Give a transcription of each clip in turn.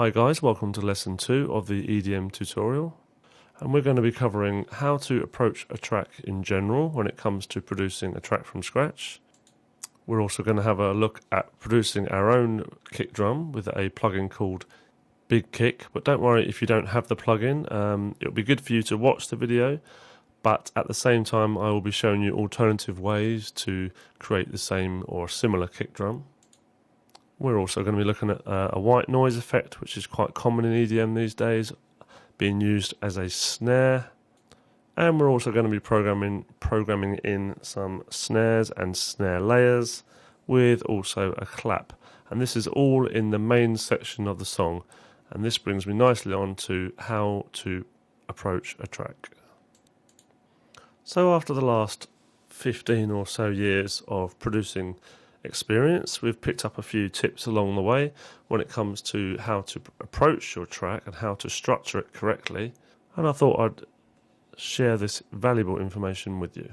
Hi guys, welcome to lesson 2 of the EDM tutorial, and we're going to be covering how to approach a track in general when it comes to producing a track from scratch. We're also going to have a look at producing our own kick drum with a plugin called Big Kick, but don't worry if you don't have the plugin. It'll be good for you to watch the video, but at the same time I will be showing you alternative ways to create the same or similar kick drum. We're also going to be looking at a white noise effect, which is quite common in EDM these days, being used as a snare. And we're also going to be programming in some snares and snare layers with also a clap. And this is all in the main section of the song. And this brings me nicely on to how to approach a track. So after the last 15 or so years of producing experience, we've picked up a few tips along the way when it comes to how to approach your track and how to structure it correctly, and I thought I'd share this valuable information with you.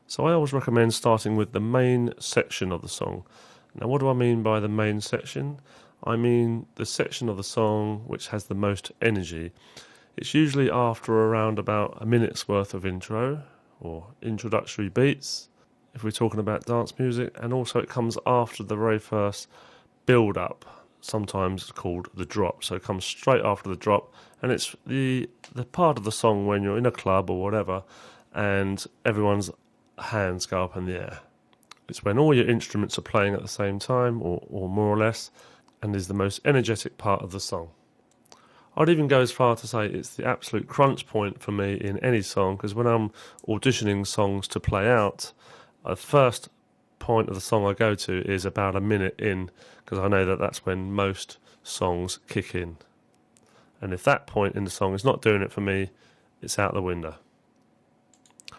So I always recommend starting with the main section of the song. Now what do I mean by the main section? I mean the section of the song which has the most energy. It's usually after around about a minute's worth of intro or introductory beats if we're talking about dance music, and also it comes after the very first build up, sometimes called the drop. So it comes straight after the drop, and it's the part of the song when you're in a club or whatever and everyone's hands go up in the air. It's when all your instruments are playing at the same time or more or less, and is the most energetic part of the song. I'd even go as far to say it's the absolute crunch point for me in any song, because when I'm auditioning songs to play out, the first point of the song I go to is about a minute in, because I know that that's when most songs kick in. And if that point in the song is not doing it for me, it's out the window.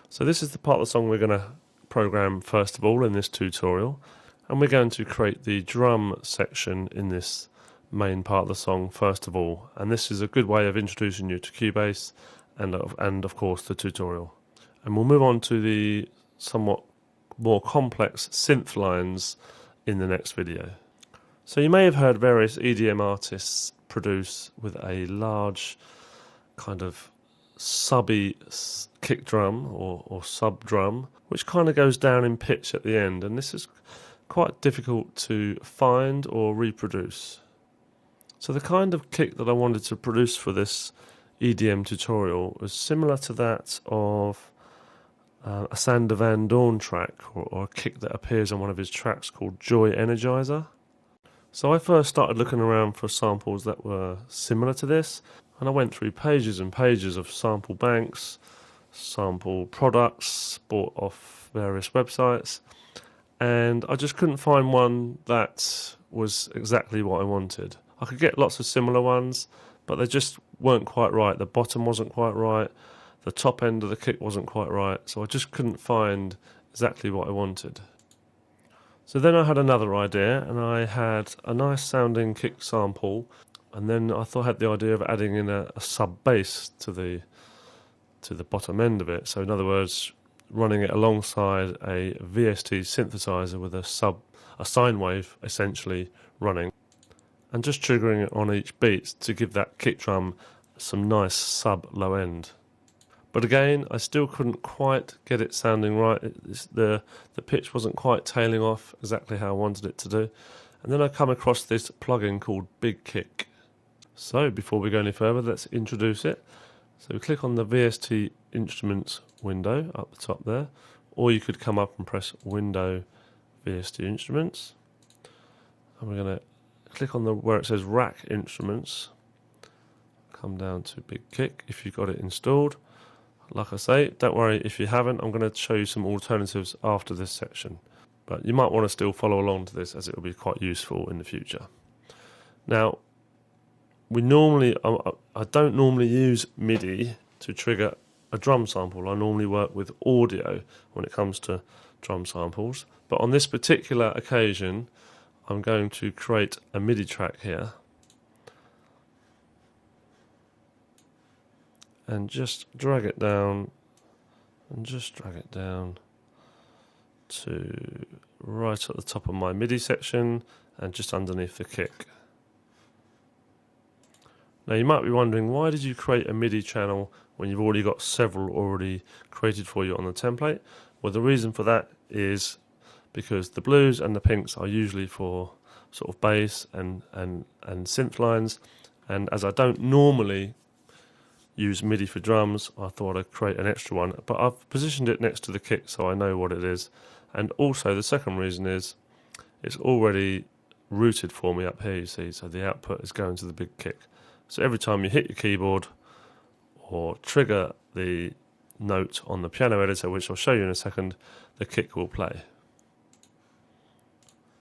So this is the part of the song we're going to program first of all in this tutorial, and we're going to create the drum section in this main part of the song first of all, and this is a good way of introducing you to Cubase and of course the tutorial. And we'll move on to the somewhat more complex synth lines in the next video. So you may have heard various EDM artists produce with a large kind of subby kick drum or sub drum, which kind of goes down in pitch at the end, and this is quite difficult to find or reproduce. So the kind of kick that I wanted to produce for this EDM tutorial was similar to that of a Sander Van Doorn track, or a kick that appears on one of his tracks called Joy Energizer. So I first started looking around for samples that were similar to this, and I went through pages and pages of sample banks, sample products bought off various websites, and I just couldn't find one that was exactly what I wanted. I could get lots of similar ones, but they just weren't quite right. The bottom wasn't quite right. The top end of the kick wasn't quite right, so I just couldn't find exactly what I wanted. So then I had another idea, and I had a nice sounding kick sample, and then I had the idea of adding in a sub bass to the bottom end of it. So in other words, running it alongside a VST synthesizer with a sine wave essentially running, and just triggering it on each beat to give that kick drum some nice sub low end. But again, I still couldn't quite get it sounding right. The pitch wasn't quite tailing off exactly how I wanted it to do. And then I come across this plugin called Big Kick. So before we go any further, let's introduce it. So we click on the VST Instruments window up the top there, or you could come up and press Window VST Instruments. And we're going to click on where it says Rack Instruments. Come down to Big Kick if you've got it installed. Like I say, don't worry if you haven't, I'm going to show you some alternatives after this section. But you might want to still follow along to this, as it will be quite useful in the future. Now, I don't normally use MIDI to trigger a drum sample. I normally work with audio when it comes to drum samples. But on this particular occasion, I'm going to create a MIDI track here. And just drag it down, to right at the top of my MIDI section and just underneath the kick. Now you might be wondering, why did you create a MIDI channel when you've already got several already created for you on the template? Well, the reason for that is because the blues and the pinks are usually for sort of bass and synth lines, and as I don't normally use MIDI for drums, I thought I'd create an extra one, but I've positioned it next to the kick so I know what it is. And also the second reason is it's already routed for me up here, you see, so the output is going to the big kick. So every time you hit your keyboard or trigger the note on the piano editor, which I'll show you in a second, the kick will play.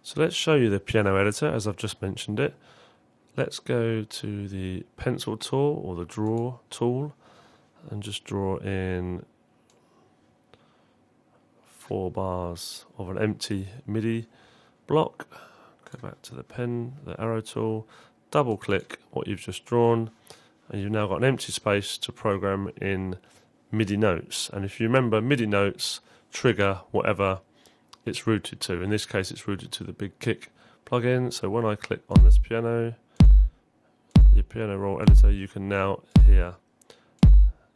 So let's show you the piano editor as I've just mentioned it. Let's go to the pencil tool or the draw tool and just draw in 4 bars of an empty MIDI block. Go back to the pen, the arrow tool, double click what you've just drawn, and you've now got an empty space to program in MIDI notes. And if you remember, MIDI notes trigger whatever it's routed to. In this case, it's routed to the big kick plugin. So when I click on this piano, the piano roll editor, you can now hear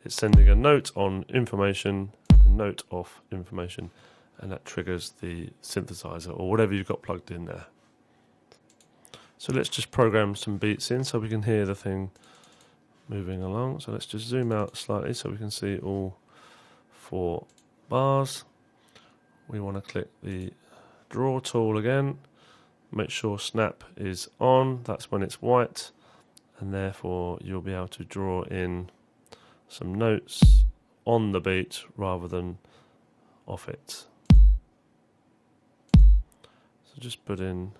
it's sending a note on information, a note off information, and that triggers the synthesizer or whatever you've got plugged in there. So let's just program some beats in so we can hear the thing moving along. So let's just zoom out slightly so we can see all 4 bars. We want to click the draw tool again, make sure snap is on, that's when it's white, and therefore you'll be able to draw in some notes on the beat rather than off it. So just put in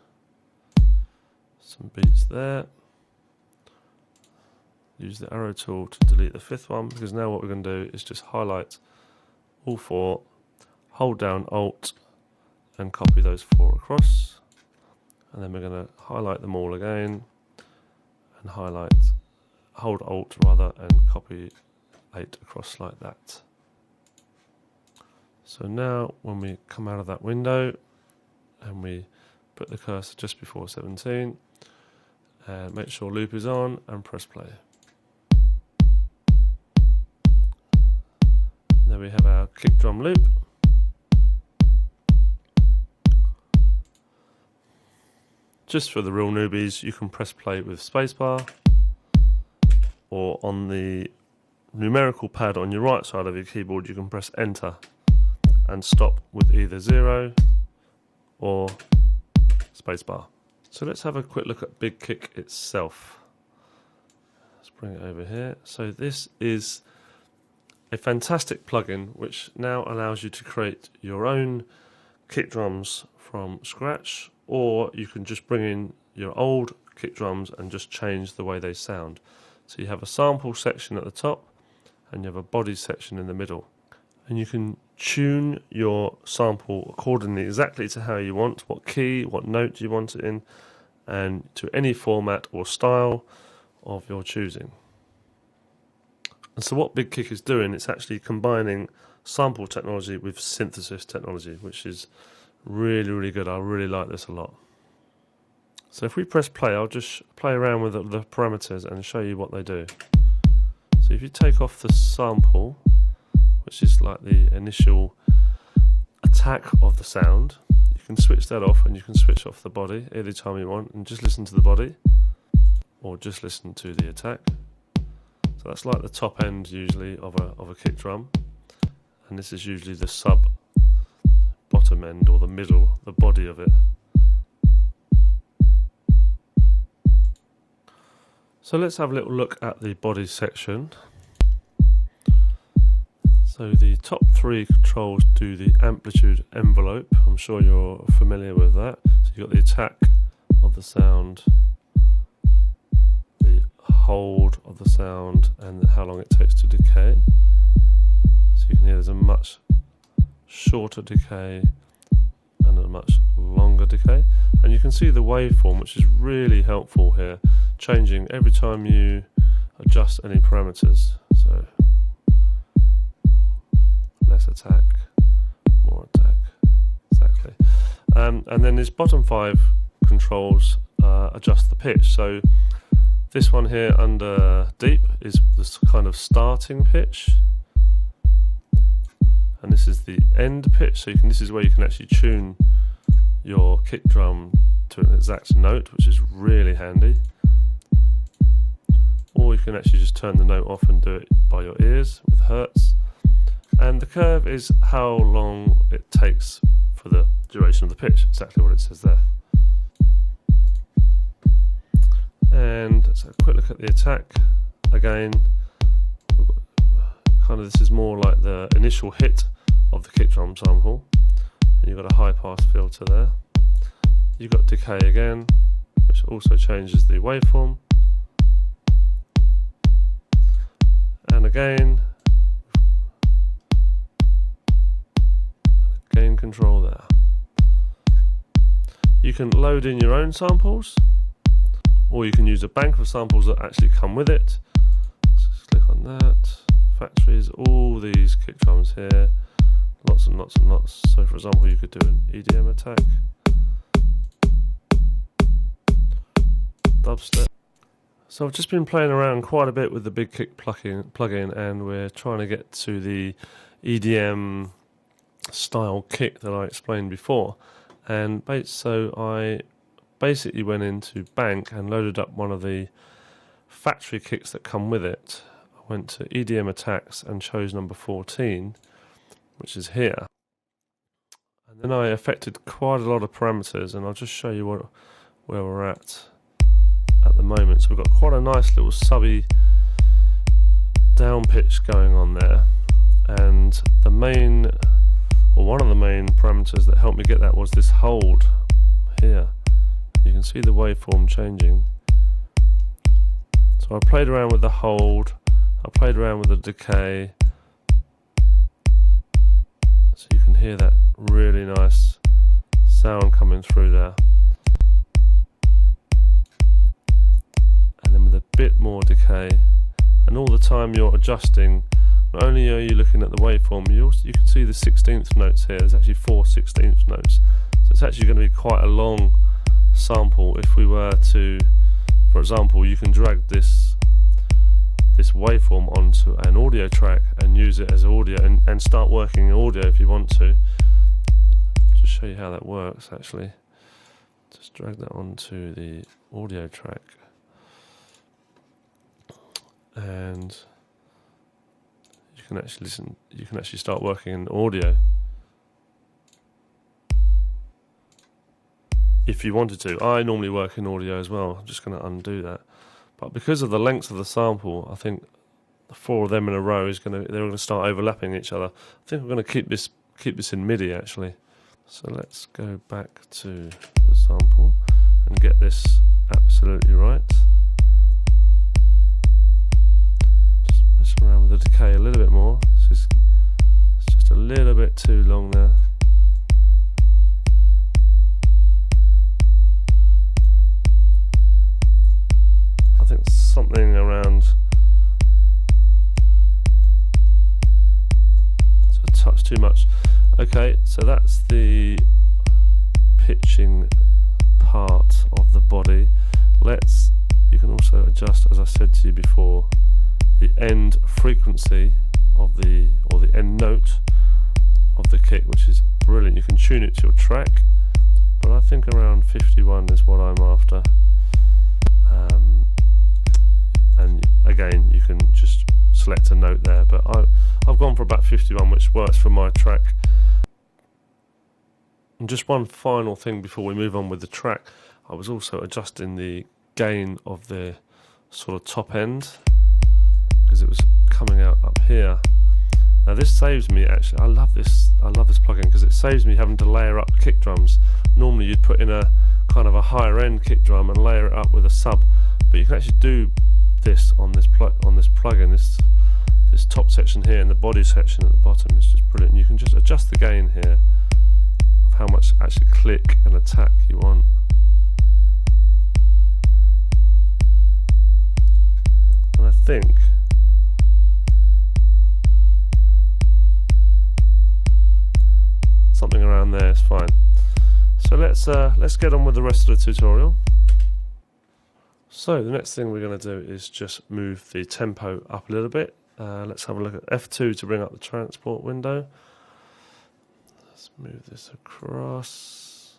some beats there. Use the arrow tool to delete the 5th one, because now what we're going to do is just highlight all 4, hold down Alt and copy those 4 across, and then we're going to highlight them all again and hold Alt rather, and copy 8 across like that. So now when we come out of that window and we put the cursor just before 17 and make sure loop is on and press play. There we have our kick drum loop. Just for the real newbies, you can press play with spacebar, or on the numerical pad on your right side of your keyboard you can press enter and stop with either 0 or spacebar. So let's have a quick look at Big Kick itself. Let's bring it over here. So this is a fantastic plugin which now allows you to create your own kick drums from scratch, or you can just bring in your old kick drums and just change the way they sound. So you have a sample section at the top and you have a body section in the middle, and you can tune your sample accordingly exactly to how you want, what key, what note you want it in, and to any format or style of your choosing. And so what Big Kick is doing, it's actually combining sample technology with synthesis technology, which is really, really good. I really like this a lot. So if we press play, I'll just play around with the parameters and show you what they do. So if you take off the sample, which is like the initial attack of the sound, you can switch that off, and you can switch off the body any time you want and just listen to the body, or just listen to the attack. So that's like the top end usually of a kick drum, and this is usually the sub bottom end, or the middle, the body of it. So let's have a little look at the body section. So the top 3 controls do the amplitude envelope. I'm sure you're familiar with that. So you've got the attack of the sound, the hold of the sound, and how long it takes to decay. So you can hear there's a much shorter decay and a much longer decay, and you can see the waveform, which is really helpful here, changing every time you adjust any parameters. So less attack, more attack, exactly. And then these bottom 5 controls adjust the pitch. So This one here under deep is this kind of starting pitch, and this is the end pitch. So this is where you can actually tune your kick drum to an exact note, which is really handy. Or you can actually just turn the note off and do it by your ears with hertz. And the curve is how long it takes for the duration of the pitch, exactly what it says there. And let's have a quick look at the attack. Again, kind of this is more like the initial hit of the kick drum sample. And you've got a high pass filter there. You've got decay again, which also changes the waveform. And again, gain control there. You can load in your own samples, or you can use a bank of samples that actually come with it. Just click on that. Factories, all these kick drums here, lots and lots and lots. So for example, you could do an EDM attack, dubstep. So I've just been playing around quite a bit with the Big Kick plugin, and we're trying to get to the EDM style kick that I explained before. And so I basically went into Bank and loaded up one of the factory kicks that come with it. I went to EDM attacks and chose number 14, which is here. And then I affected quite a lot of parameters, and I'll just show you where we're at the moment. So we've got quite a nice little subby down pitch going on there, and the main, or one of the main parameters that helped me get that was this hold here. You can see the waveform changing. So I played around with the hold, I played around with the decay, so you can hear that really nice sound coming through there. And then with a bit more decay, and all the time you're adjusting, not only are you looking at the waveform, you can see the 16th notes here. There's actually 4 16th notes, so it's actually going to be quite a long sample. If we were to, for example, you can drag this waveform onto an audio track and use it as audio, and start working audio if you want to. Just show you how that works actually. Just drag that onto the audio track, and you can actually listen, you can actually start working in audio if you wanted to. I normally work in audio as well. I'm just going to undo that, but because of the length of the sample, I think the 4 of them in a row is they're going to start overlapping each other. I think I'm going to keep this in MIDI actually. So let's go back to the sample and get this absolutely right. Just mess around with the decay a little bit more. It's just a little bit too long there. I think something around, it's a touch too much. Okay, so that's the pitching part of the body. You can also adjust, as I said to you before, the end frequency of or the end note of the kick, which is brilliant. You can tune it to your track, but I think around 51 is what I'm after. And again, you can just select a note there, but I've gone for about 51, which works for my track. And just one final thing before we move on with the track, I was also adjusting the gain of the sort of top end, because it was coming out up here. Now this saves me, actually, I love this plugin because it saves me having to layer up kick drums. Normally you'd put in a kind of a higher end kick drum and layer it up with a sub, but you can actually do this on this plugin. This top section here and the body section at the bottom is just brilliant. You can just adjust the gain here of how much actually click and attack you want. And I think something around there is fine. So let's get on with the rest of the tutorial. So the next thing we're going to do is just move the tempo up a little bit. Let's have a look at F2 to bring up the transport window. Let's move this across.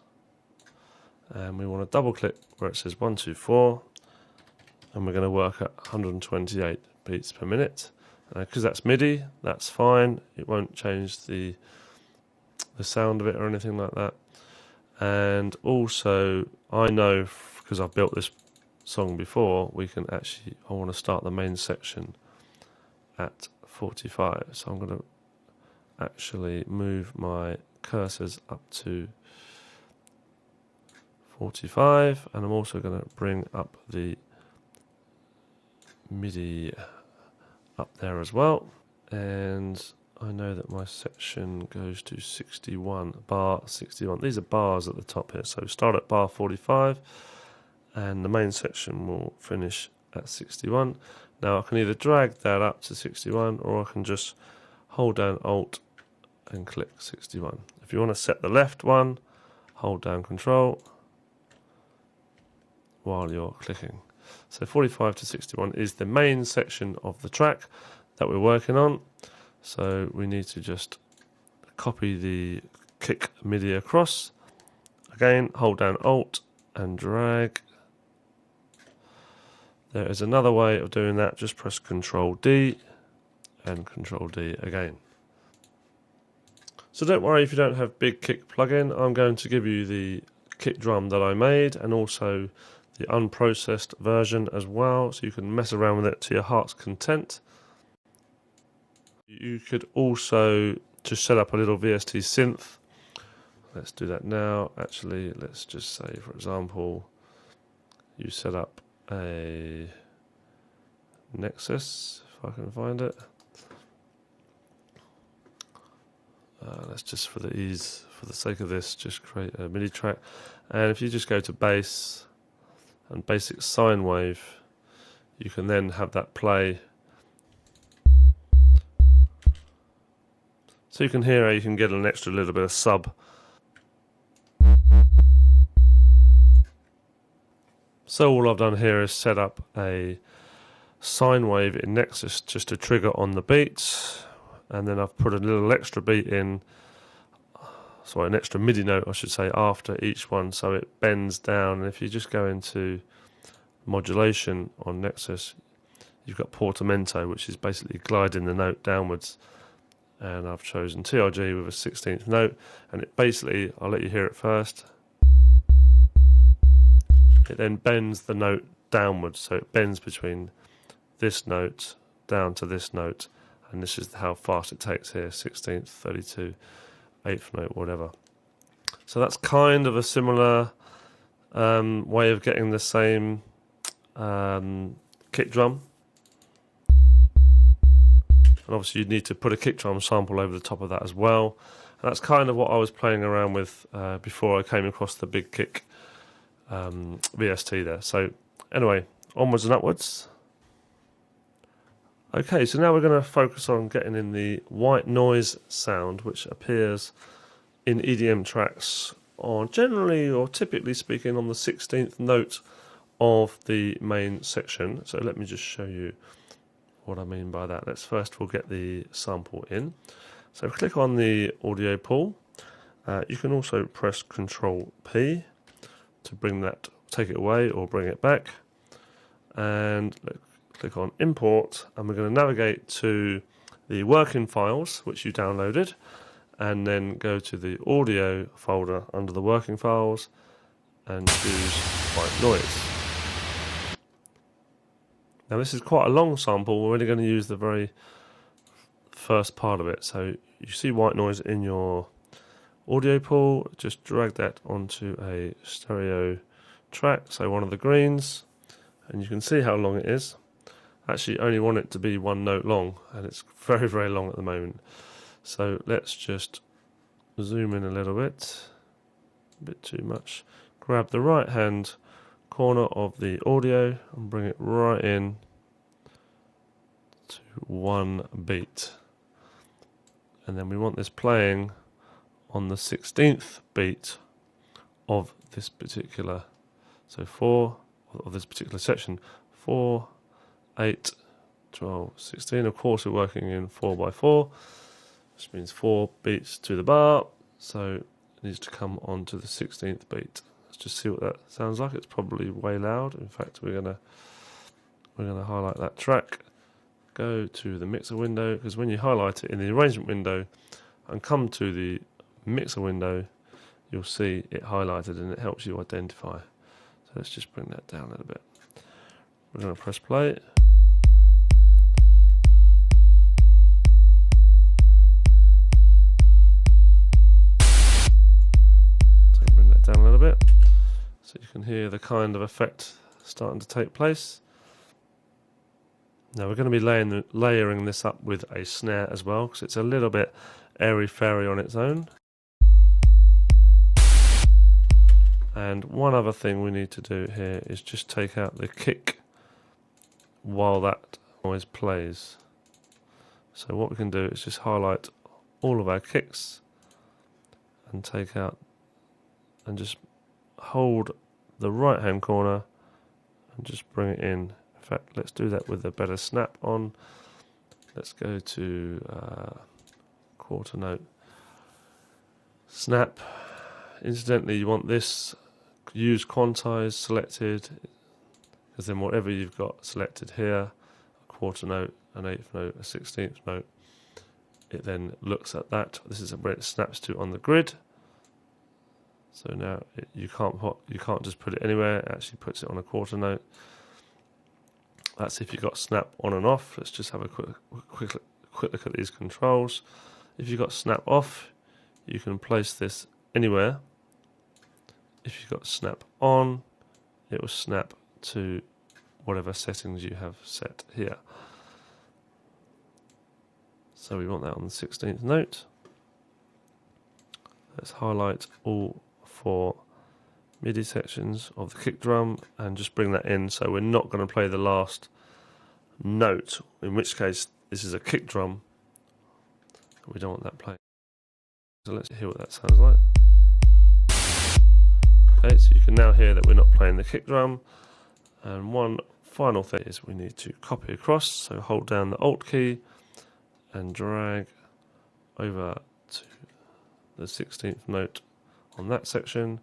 And we want to double click where it says 124. And we're going to work at 128 beats per minute. Because that's MIDI, that's fine. It won't change the sound of it or anything like that. And also, I know, because I've built this song before, I want to start the main section at 45. So I'm going to actually move my cursors up to 45, and I'm also going to bring up the MIDI up there as well. And I know that my section goes to 61, bar 61. These are bars at the top here. So start at bar 45 and the main section will finish at 61. Now I can either drag that up to 61 or I can just hold down Alt and click 61. If you want to set the left one, hold down Control while you're clicking. So 45 to 61 is the main section of the track that we're working on. So we need to just copy the kick MIDI across. Again, hold down Alt and drag. There is another way of doing that. Just press Control D and Control D again. So don't worry if you don't have big kick plugin. I'm going to give you the kick drum that I made and also the unprocessed version as well, so you can mess around with it to your heart's content. You could also just set up a little VST synth. Let's do that now. Actually, let's just say, for example, you set up a Nexus, if I can find it. Let's just, for the sake of this, just create a MIDI track. And if you just go to bass and basic sine wave, you can then have that play. So you can hear how you can get an extra little bit of sub. So all I've done here is set up a sine wave in Nexus just to trigger on the beats, and then I've put a little extra beat in, sorry, an extra MIDI note I should say, after each one, so it bends down. And if you just go into modulation on Nexus, you've got portamento, which is basically gliding the note downwards. And I've chosen TRG with a 16th note, and it basically, I'll let you hear it first. It then bends the note downwards, so it bends between this note down to this note, and this is how fast it takes here, 16th, 32, 8th note, whatever. So that's kind of a similar way of getting the same kick drum. And obviously you'd need to put a kick drum sample over the top of that as well. And that's kind of what I was playing around with before I came across the big kick VST there. So anyway, onwards and upwards. Okay, so now we're going to focus on getting in the white noise sound, which appears in EDM tracks on generally, or typically speaking, on the 16th note of the main section. So let me just show you what I mean by that. Let's first we'll get the sample in. So click on the audio pool. You can also press Control P to bring that, take it away or bring it back. And click on Import, and we're going to navigate to the working files which you downloaded, and then go to the audio folder under the working files and choose white noise. Now this is quite a long sample. We're only going to use the very first part of it. So you see white noise in your audio pool, just drag that onto a stereo track, so one of the greens, and you can see how long it is. Actually only want it to be one note long, and it's very, very long at the moment. So let's just zoom in a little bit, a bit too much. Grab the right hand corner of the audio and bring it right in to one beat. And then we want this playing on the 16th beat of this particular, so 4, of this particular section. 4, 8, 12, 16. Of course, we're working in 4x4, which means 4 beats to the bar. So it needs to come on to the 16th beat. Let's just see what that sounds like. It's probably way loud. In fact, we're gonna highlight that track. Go to the mixer window, because when you highlight it in the arrangement window and come to the mixer window, you'll see it highlighted and it helps you identify. So let's just bring that down a little bit. We're going to press play. So bring that down a little bit so you can hear the kind of effect starting to take place. Now we're going to be layering this up with a snare as well, because it's a little bit airy-fairy on its own. And one other thing we need to do here is just take out the kick while that noise plays. So what we can do is just highlight all of our kicks and take out and just hold the right hand corner and just bring it in. In fact, let's do that with a better snap on. Let's go to quarter note snap. Incidentally, you want this use quantize selected, because then whatever you've got selected here, a quarter note, an eighth note, a 16th note, it then looks at that. This is where it snaps to on the grid. So now you can't just put it anywhere. It actually puts it on a quarter note. That's if you've got snap on and off. Let's just have a quick look at these controls. If you've got snap off, you can place this anywhere. If you've got snap on, it will snap to whatever settings you have set here. So we want that on the 16th note. Let's highlight all 4 MIDI sections of the kick drum and just bring that in. So we're not going to play the last note, in which case this is a kick drum. We don't want that playing. So let's hear what that sounds like. Okay, so you can now hear that we're not playing the kick drum. And one final thing is we need to copy across. So hold down the Alt key and drag over to the 16th note on that section.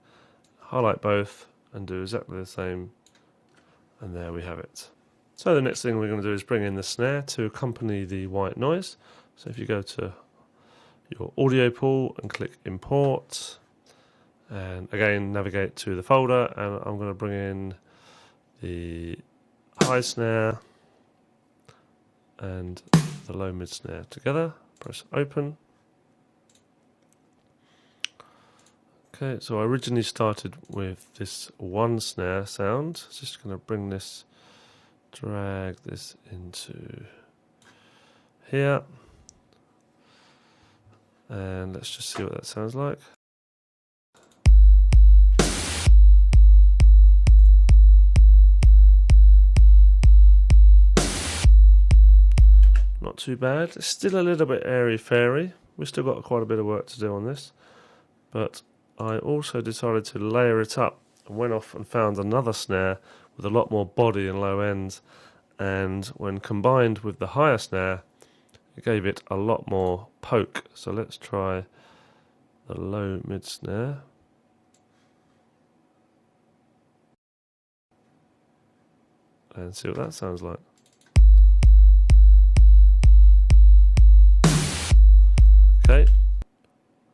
Highlight both and do exactly the same. And there we have it. So the next thing we're going to do is bring in the snare to accompany the white noise. So if you go to your audio pool and click import, and again navigate to the folder, and I'm going to bring in the high snare and the low mid snare together. Press open. Okay, so I originally started with this one snare sound. Just going to bring this, drag this into here, and let's just see what that sounds like. Not too bad. It's still a little bit airy-fairy. We've still got quite a bit of work to do on this, but I also decided to layer it up and went off and found another snare with a lot more body and low ends, and when combined with the higher snare, it gave it a lot more poke. So let's try the low mid snare. And see what that sounds like.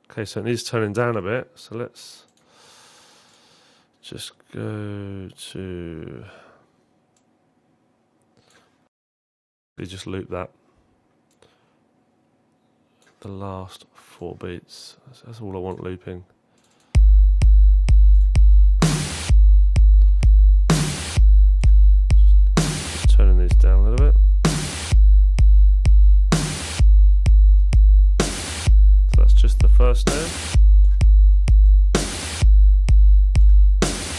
Okay, so it needs turning down a bit, so let's just go to, we just loop that, the last 4 beats, that's all I want looping. Just turning these down a little bit. Just the first snare.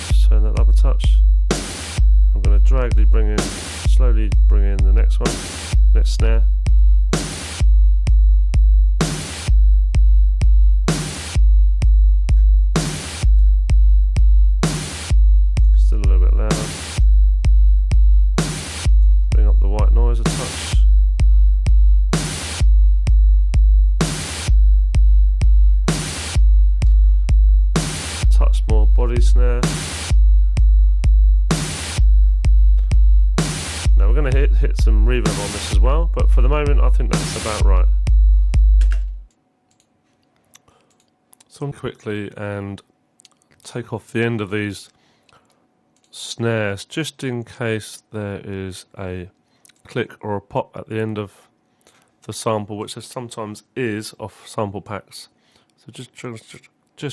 Just turn that up a touch. I'm going to slowly bring in the next one, next snare. Still a little bit louder. this as well, but for the moment I think that's about right. So quickly and take off the end of these snares just in case there is a click or a pop at the end of the sample, which there sometimes is off sample packs. So just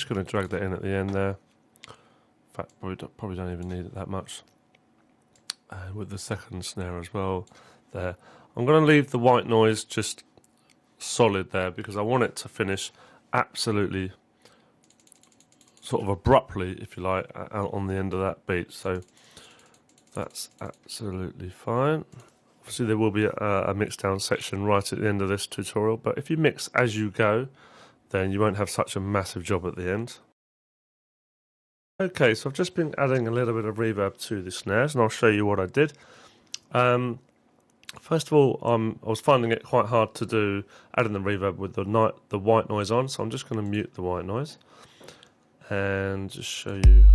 going to drag that in at the end there. In fact, probably don't even need it that much. And with the second snare as well there. I'm going to leave the white noise just solid there because I want it to finish absolutely sort of abruptly, if you like, out on the end of that beat. So that's absolutely fine. Obviously there will be a mix down section right at the end of this tutorial, but if you mix as you go, then you won't have such a massive job at the end. Okay, so I've just been adding a little bit of reverb to the snares, and I'll show you what I did. First of all, I was finding it quite hard to do adding the reverb with the white noise on, so I'm just going to mute the white noise and just show you.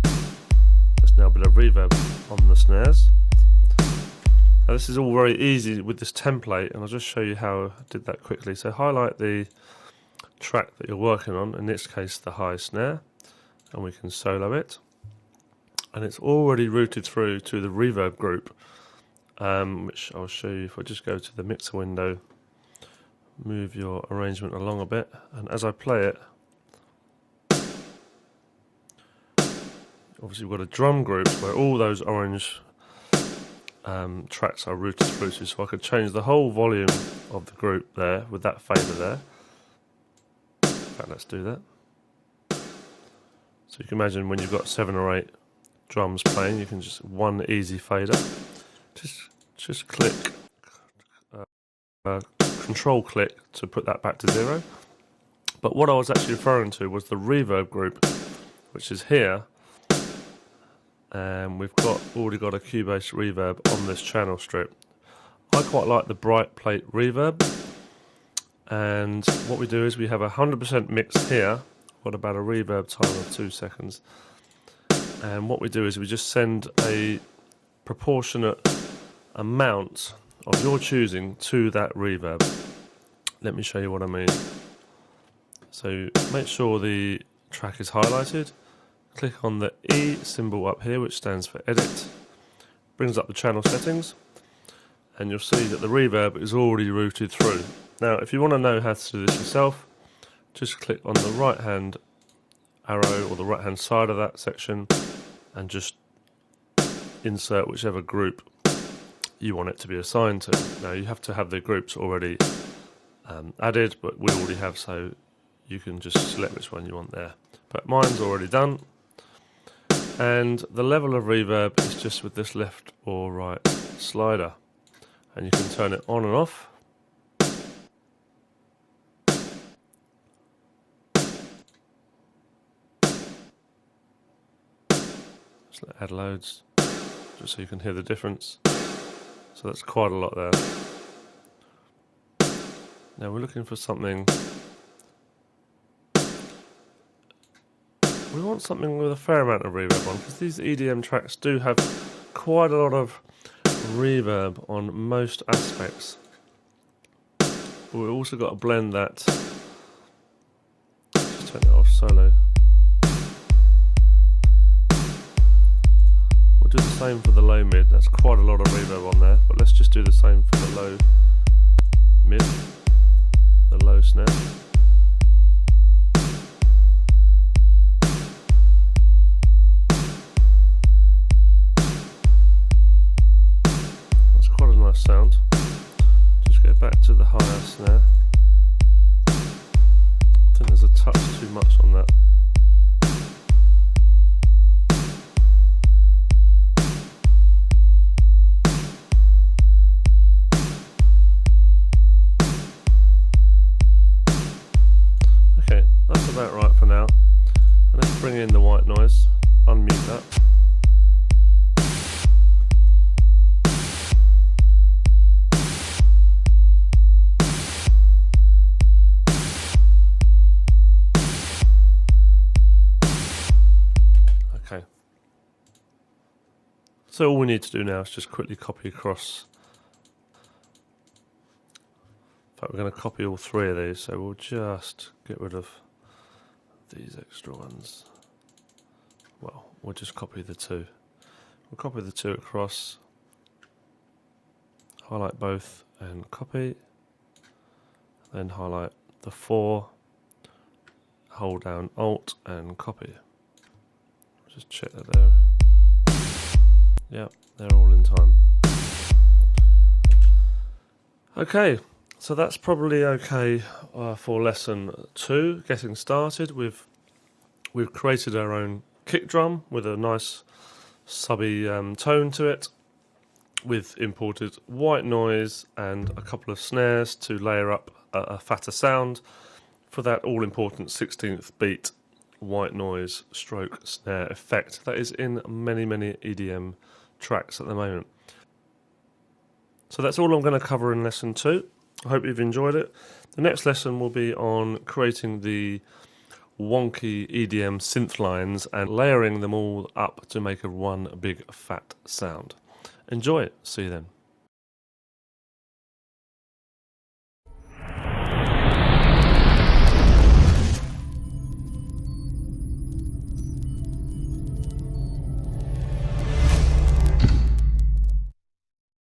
There's now a bit of reverb on the snares. Now this is all very easy with this template, and I'll just show you how I did that quickly. So highlight the track that you're working on, in this case the high snare, and we can solo it, and it's already routed through to the reverb group, which I'll show you if I just go to the mixer window, move your arrangement along a bit, and as I play it, obviously we've got a drum group where all those orange tracks are routed through to, so I could change the whole volume of the group there with that fader there. In fact, let's do that. So you can imagine when you've got 7 or 8 drums playing, you can just one easy fader. Just click, control click to put that back to 0. But what I was actually referring to was the reverb group, which is here, and we've already got a Cubase reverb on this channel strip. I quite like the bright plate reverb, and what we do is we have 100% mix here. Got about a reverb time of 2 seconds, and what we do is we just send a proportionate amount of your choosing to that reverb. Let me show you what I mean. So make sure the track is highlighted, click on the E symbol up here, which stands for edit, brings up the channel settings, and you'll see that the reverb is already routed through. Now if you want to know how to do this yourself, just click on the right hand arrow or the right hand side of that section and just insert whichever group you want it to be assigned to. Now you have to have the groups already added, but we already have, so you can just select which one you want there. But mine's already done, and the level of reverb is just with this left or right slider, and you can turn it on and off. Add loads just so you can hear the difference. So that's quite a lot there. Now we're looking for something, we want something with a fair amount of reverb on, because these EDM tracks do have quite a lot of reverb on most aspects. But we've also got to blend that. Just turn it off, solo. Do the same for the low mid, that's quite a lot of reverb on there, but let's just do the same for the low mid, the low snare. That's quite a nice sound. Just go back to the higher snare. I think there's a touch too much on that. About right for now. And let's bring in the white noise, unmute that. Okay. So all we need to do now is just quickly copy across fact, we're going to copy all three of these, so we'll just get rid of these extra ones. Well, we'll just copy the two. We'll copy the two across, highlight both and copy, then highlight the 4, hold down Alt and copy. Just check that there. Yep, they're all in time. Okay, so that's probably okay for lesson 2. Getting started, we've created our own kick drum with a nice subby tone to it. We've imported white noise and a couple of snares to layer up a fatter sound for that all-important 16th beat white noise stroke snare effect that is in many EDM tracks at the moment. So that's all I'm going to cover in lesson 2. I hope you've enjoyed it. The next lesson will be on creating the wonky EDM synth lines and layering them all up to make one big fat sound. Enjoy it. See you then.